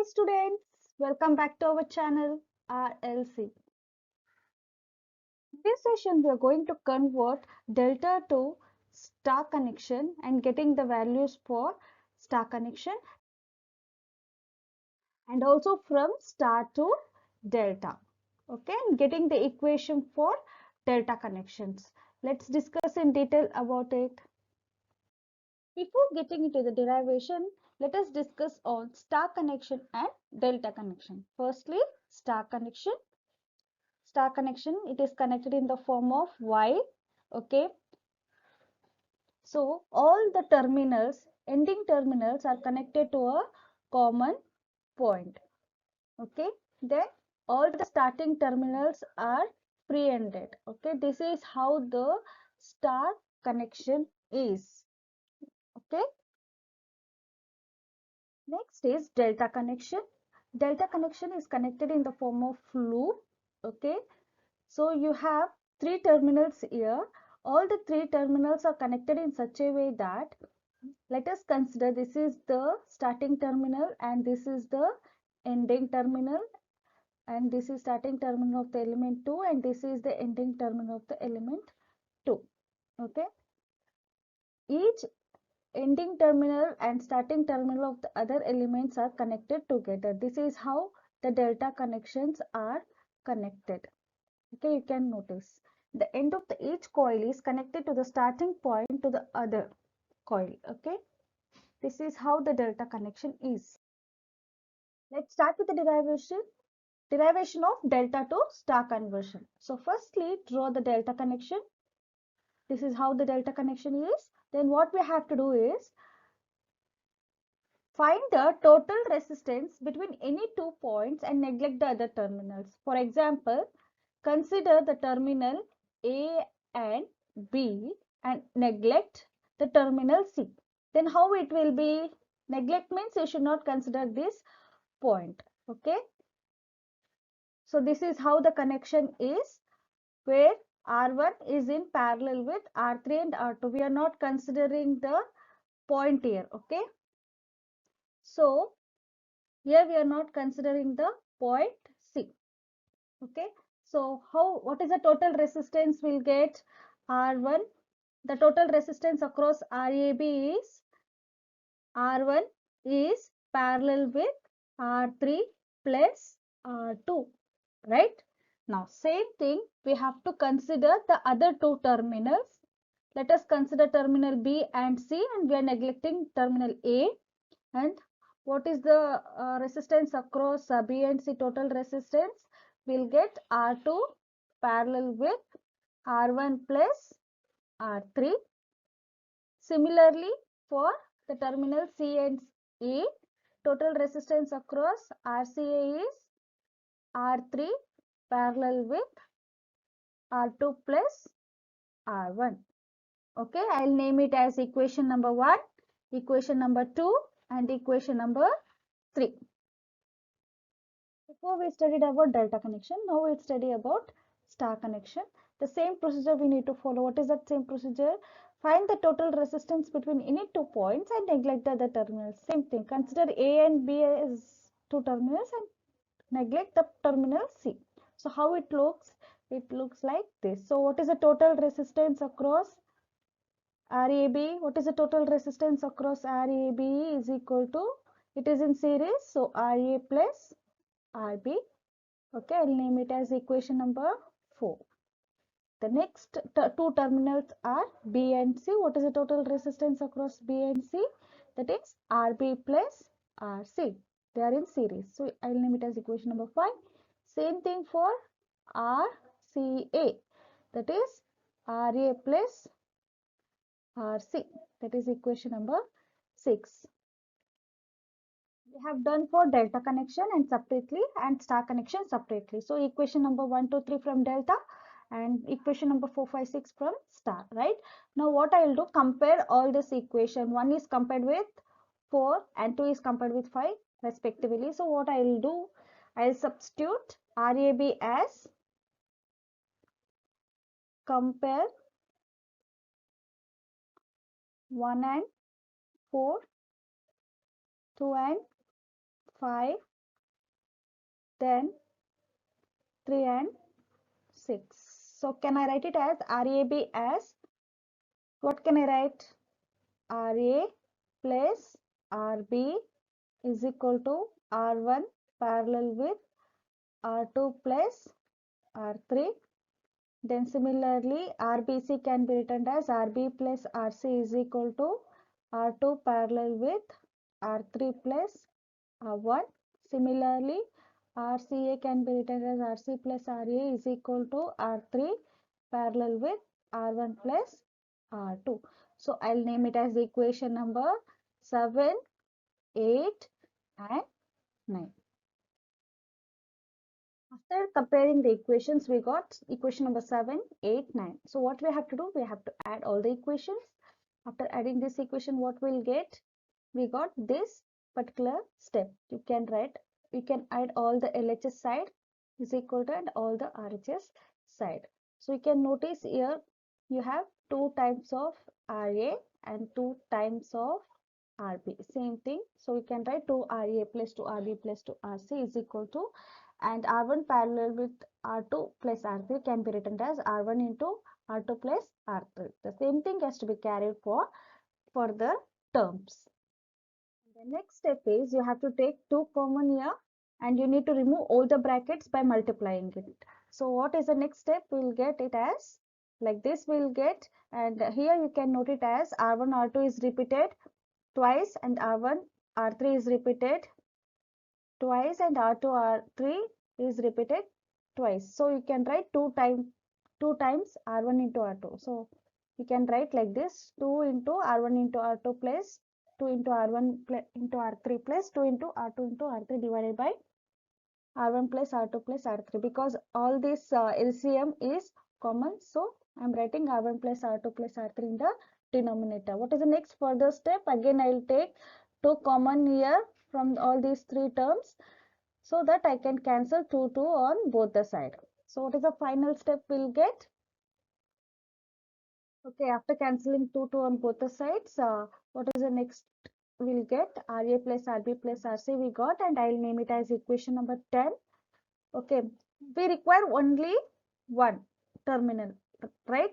students, welcome back to our channel RLC. In this session, we are going to convert delta to star connection and getting the values for star connection and also from star to delta. Okay, and getting the equation for delta connections. Let's discuss in detail about it. Before getting into the derivation, let us discuss on star connection and delta connection. Firstly, star connection. Star connection, it is connected in the form of Y. Okay, so all the terminals, ending terminals are connected to a common point. Okay, then all the starting terminals are pre-ended. Okay, this is how the star connection is. Okay, next is delta connection. Delta connection is connected in the form of loop. Okay, so you have three terminals here. All the three terminals are connected in such a way that, let us consider this is the starting terminal and this is the ending terminal, and this is starting terminal of the element 2 and this is the ending terminal of the element 2. Okay, each ending terminal and starting terminal of the other elements are connected together. This is how the delta connections are connected. Okay, you can notice the end of the each coil is connected to the starting point to the other coil. Okay, this is how the delta connection is. Let's start with the derivation of delta to star conversion. So firstly, draw the delta connection. This is how the delta connection is. Then what we have to do is find the total resistance between any 2 points and neglect the other terminals. For example, consider the terminal A and B and neglect the terminal C. Then how it will be? Neglect means you should not consider this point. Okay. So this is how the connection is, where R1 is in parallel with R3 and R2. We are not considering the point here. Okay. So here we are not considering the point C. Okay, so what is the total resistance we'll get? R1, the total resistance across RAB is R1 is parallel with R3 plus R2, right? Now same thing, we have to consider the other two terminals. Let us consider terminal B and C, and we are neglecting terminal A. And what is the resistance across B and C? Total resistance will get R2 parallel with R1 plus R3. Similarly, for the terminal C and E, total resistance across RCA is R3 parallel with R2 plus R1. Okay, I'll name it as equation number 1, equation number 2 and equation number 3. Before we studied about delta connection, now we'll study about star connection. The same procedure we need to follow. What is that same procedure? Find the total resistance between any 2 points and neglect the other terminals. Same thing. Consider A and B as two terminals and neglect the terminal C. So how it looks? It looks like this. So what is the total resistance across RAB? What is the total resistance across RAB is equal to, it is in series, so RA plus RB. Okay, I'll name it as equation number 4. The next two terminals are B and C. What is the total resistance across B and C? That is RB plus RC. They are in series. So I'll name it as equation number 5. Same thing for RCA. That is RA plus RC. That is equation number 6. We have done for delta connection and separately and star connection separately. So equation number 1, 2, 3 from delta and equation number 4, 5, 6 from star, right? Now what I will do, compare all this equation. 1 is compared with 4 and 2 is compared with 5 respectively. So what I will do, I will substitute RAB as compare 1 and 4, 2 and 5 then 3 and 6. So can I write it as RAB as, what can I write? RA plus RB is equal to R1 parallel with R2 plus R3. Then similarly, RBC can be written as RB plus RC is equal to R2 parallel with R3 plus R1. Similarly, RCA can be written as RC plus RA is equal to R3 parallel with R1 plus R2. So I'll name it as equation number 7, 8 and 9. After comparing the equations, we got equation number 7, 8, 9. So what we have to do? We have to add all the equations. After adding this equation, what we'll get? We got this particular step. You can write, you can add all the LHS side is equal to and all the RHS side. So you can notice here you have 2 times of RA and 2 times of RB. Same thing. So we can write 2 RA plus 2 RB plus 2 RC is equal to, and R1 parallel with R2 plus R3 can be written as R1 into R2 plus R3. The same thing has to be carried for further terms. The next step is you have to take 2 common here and you need to remove all the brackets by multiplying it. So what is the next step? We'll get it as like this we'll get, and here you can note it as R1 R2 is repeated twice and R1 R3 is repeated twice and R2 R3 is repeated twice. So you can write 2 times R1 into R2. So you can write like this: 2 into R1 into R2 plus 2 into R1 into R3 plus 2 into R2 into R3 divided by R1 plus R2 plus R3, because all this LCM is common. So I'm writing R1 plus R2 plus R3 in the denominator. What is the next further step? Again, I'll take 2 common here from all these 3 terms so that I can cancel 2 on both the side. So what is the final step we'll get? Okay, after cancelling 2 on both the sides, what is the next we'll get? RA plus RB plus RC we got, and I'll name it as equation number 10. Okay, we require only one terminal, right?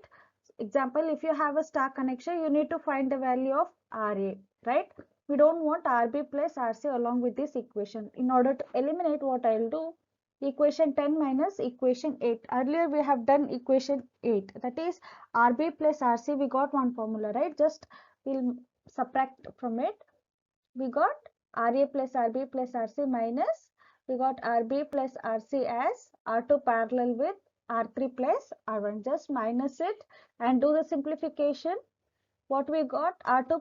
Example, if you have a star connection, you need to find the value of RA, right? We don't want RB plus RC along with this equation. In order to eliminate, what I'll do, equation 10 minus equation 8. Earlier we have done equation 8, that is RB plus RC. We got one formula, right? Just we'll subtract from it. We got RA plus RB plus RC minus, we got RB plus RC as R2 parallel with R3 plus R1. Just minus it and do the simplification. What we got? R2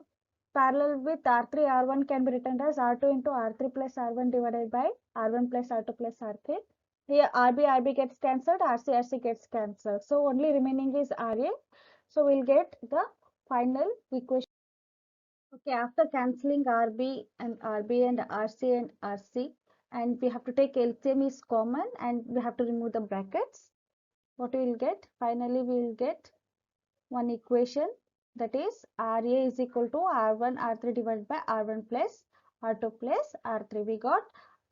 parallel with R3 R1 can be written as R2 into R3 plus R1 divided by R1 plus R2 plus R3. Here RB gets cancelled, RC gets cancelled. So only remaining is RA. So we'll get the final equation. Okay, after cancelling RB and RC and RC, and we have to take LCM is common and we have to remove the brackets. What we will get? Finally, we will get one equation, that is RA is equal to R1 R3 divided by R1 plus R2 plus R3. We got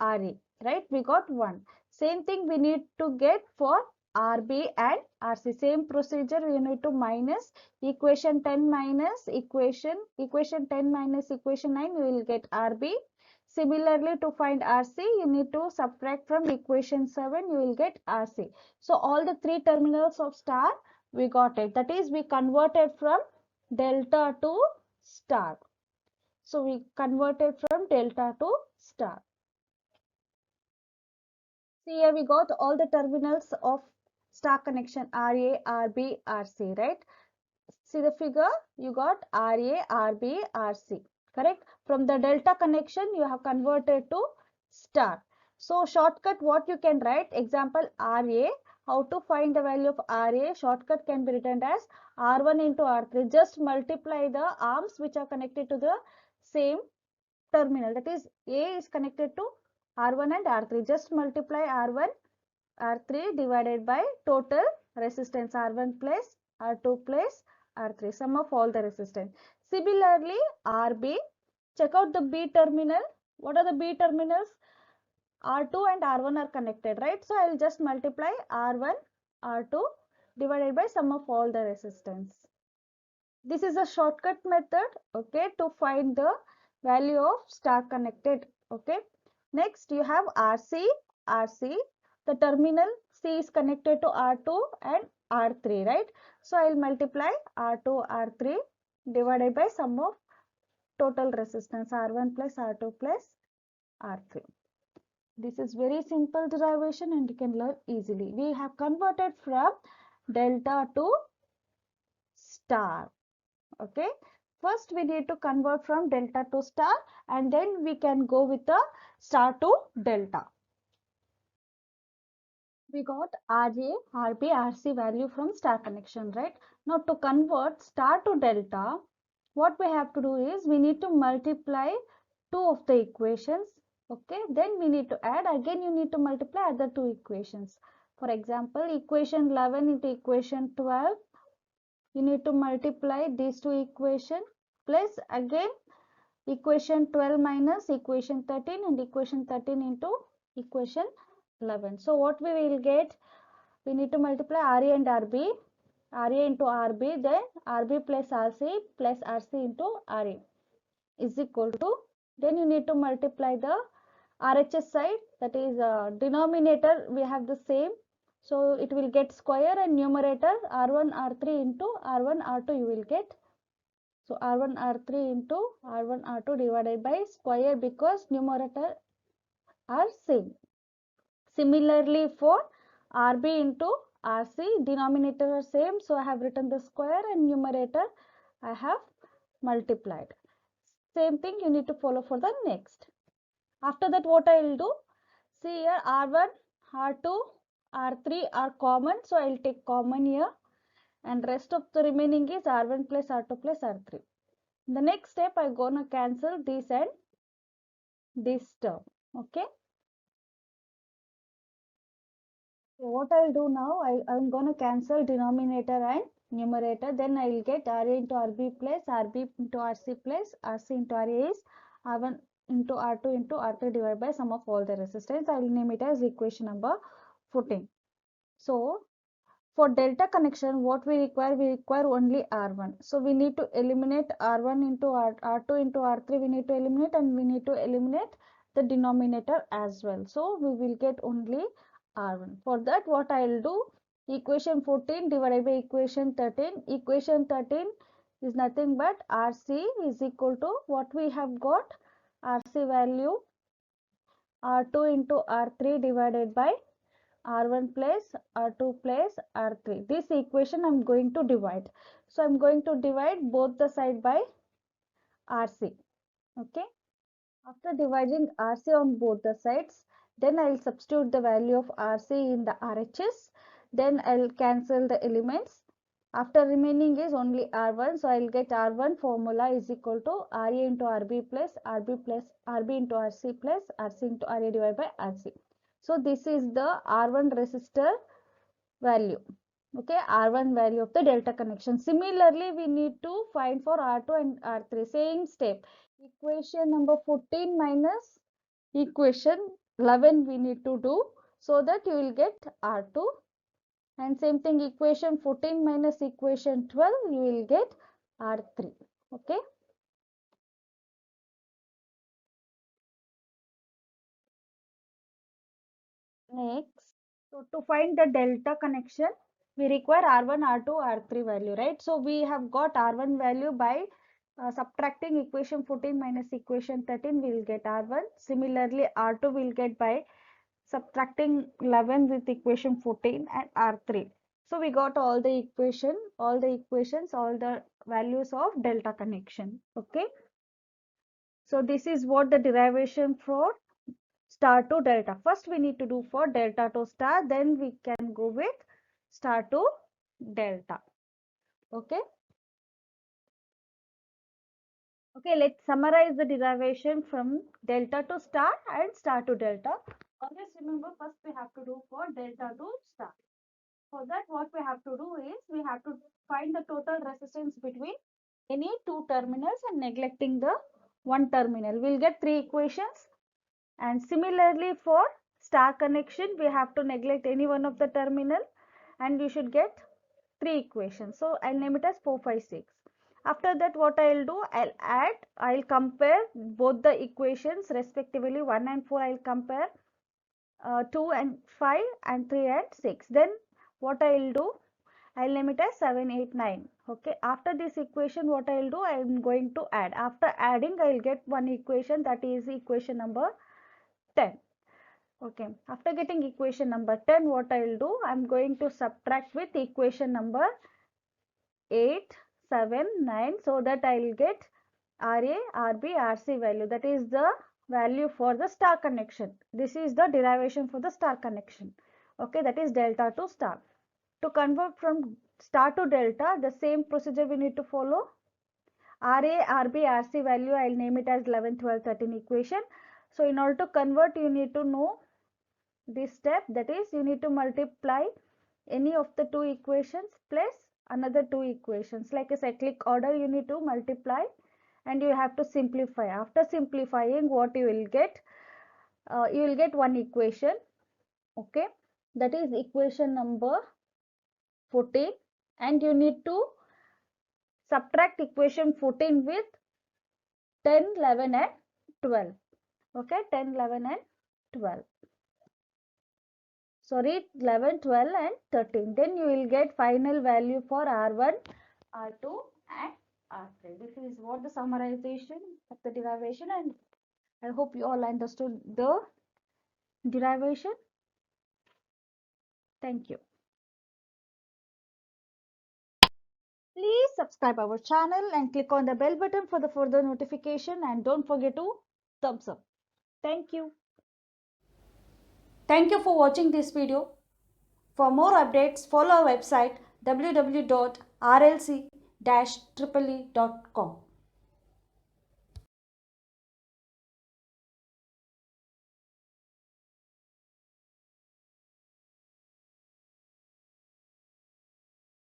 RA, right? We got 1. Same thing we need to get for RB and RC. Same procedure, we need to minus equation 10 minus equation 10 minus equation 9, we will get RB. Similarly, to find RC, you need to subtract from equation 7, you will get RC. So all the 3 terminals of star we got it. That is, we converted from delta to star. So we converted from delta to star. See here we got all the terminals of star connection RA, RB, RC, right? See the figure, you got RA, RB, RC, correct? From the delta connection, you have converted to star. So shortcut, what you can write, example RA, how to find the value of RA, shortcut can be written as R1 into R3. Just multiply the arms which are connected to the same terminal. That is, A is connected to R1 and R3. Just multiply R1, R3 divided by total resistance R1 plus R2 plus R3, sum of all the resistance. Similarly, RB, check out the B terminal. What are the B terminals? R2 and R1 are connected, right? So I'll just multiply R1, R2 divided by sum of all the resistance. This is a shortcut method, okay, to find the value of star connected, okay. Next you have RC. The terminal C is connected to R2 and R3, right? So I'll multiply R2, R3 divided by sum of total resistance R1 plus R2 plus R3. This is very simple derivation and you can learn easily. We have converted from delta to star. Okay. First we need to convert from delta to star and then we can go with the star to delta. We got RA, RB, RC value from star connection, right? Now to convert star to delta, what we have to do is we need to multiply two of the equations. Okay, then we need to add, again you need to multiply other two equations. For example, equation 11 into equation 12, you need to multiply these two equations plus again equation 12 minus equation 13 and equation 13 into equation 11. So what we will get, we need to multiply RA and RB, RA into RB, then RB plus RC into RA is equal to, then you need to multiply the RHS side, that is denominator we have the same, so it will get square, and numerator R1 R3 into R1 R2 you will get. So R1 R3 into R1 R2 divided by square because numerator are same. Similarly for RB into RC, denominator are same, so I have written the square and numerator I have multiplied. Same thing you need to follow for the next. After that what I will do, see here R1, R2, R3 are common, so I will take common here and rest of the remaining is R1 plus R2 plus R3. In the next step I gonna cancel this and this term, okay. So what I'll do now, I'm going to cancel denominator and numerator. Then I will get RA into RB plus RB into RC plus RC into RA is R1 into R2 into R3 divided by sum of all the resistance. I will name it as equation number 14. So for delta connection, what we require only R1. So we need to eliminate R1 into R2 into R3. We need to eliminate, and we need to eliminate the denominator as well. So we will get only R1. For that, what I will do, equation 14 divided by equation 13. Equation 13 is nothing but RC is equal to what we have got, RC value R2 into R3 divided by R1 plus R2 plus R3. This equation I am going to divide. So I am going to divide both the side by RC. Okay. After dividing RC on both the sides, then I will substitute the value of RC in the RHS. Then I will cancel the elements. After remaining is only R1. So I will get R1 formula is equal to RA into RB plus RB into RC plus RC into RA divided by RC. So this is the R1 resistor value. Okay, R1 value of the delta connection. Similarly, we need to find for R2 and R3. Same step. Equation number 14 minus equation 11 we need to do, so that you will get R2. And same thing, equation 14 minus equation 12 you will get R3. Okay. Next, so to find the delta connection, we require R1, R2, R3 value, right? So we have got R1 value by subtracting equation 14 minus equation 13, we will get R1. Similarly, R2 will get by subtracting 11 with equation 14 and R3. So we got all the equations, all the values of delta connection. Okay. So this is what the derivation for star to delta. First we need to do for delta to star, then we can go with star to delta. Okay. Okay, let's summarize the derivation from delta to star and star to delta. Always remember, first we have to do for delta to star. For that, what we have to do is we have to find the total resistance between any two terminals and neglecting the one terminal. We'll get three equations, And similarly for star connection, we have to neglect any one of the terminal and you should get 3 equations. So I'll name it as 4, 5, 6. After that, what I'll do, I'll compare both the equations respectively. 1 and 4 I'll compare, 2 and 5 and 3 and 6. Then what I'll do, I'll name it as 7, 8, 9. Okay, after this equation, what I'll do, I'm going to add. After adding, I'll get one equation, that is equation number 10. Okay, after getting equation number 10, what I'll do, I'm going to subtract with equation number 8, 7, 9, so that I'll get RA, RB, RC value. That is the value for the star connection. This is the derivation for the star connection. Okay, that is delta to star. To convert from star to delta, the same procedure we need to follow. RA, RB, RC value, I'll name it as 11, 12, 13 equation. So in order to convert, you need to know this step, that is you need to multiply any of the 2 equations plus another 2 equations, like a cyclic order. You need to multiply and you have to simplify. After simplifying, what you will get, one equation. Okay, that is equation number 14, and you need to subtract equation 14 with 10, 11 and 12. Okay, 10, 11 and 12. Sorry, 11, 12 and 13. Then you will get final value for R1, R2 and R3. This is what the summarization of the derivation, and I hope you all understood the derivation. Thank you. Please subscribe our channel and click on the bell button for the further notification, and don't forget to thumbs up. Thank you. Thank you for watching this video. For more updates, follow our website www.rlc-eee.com.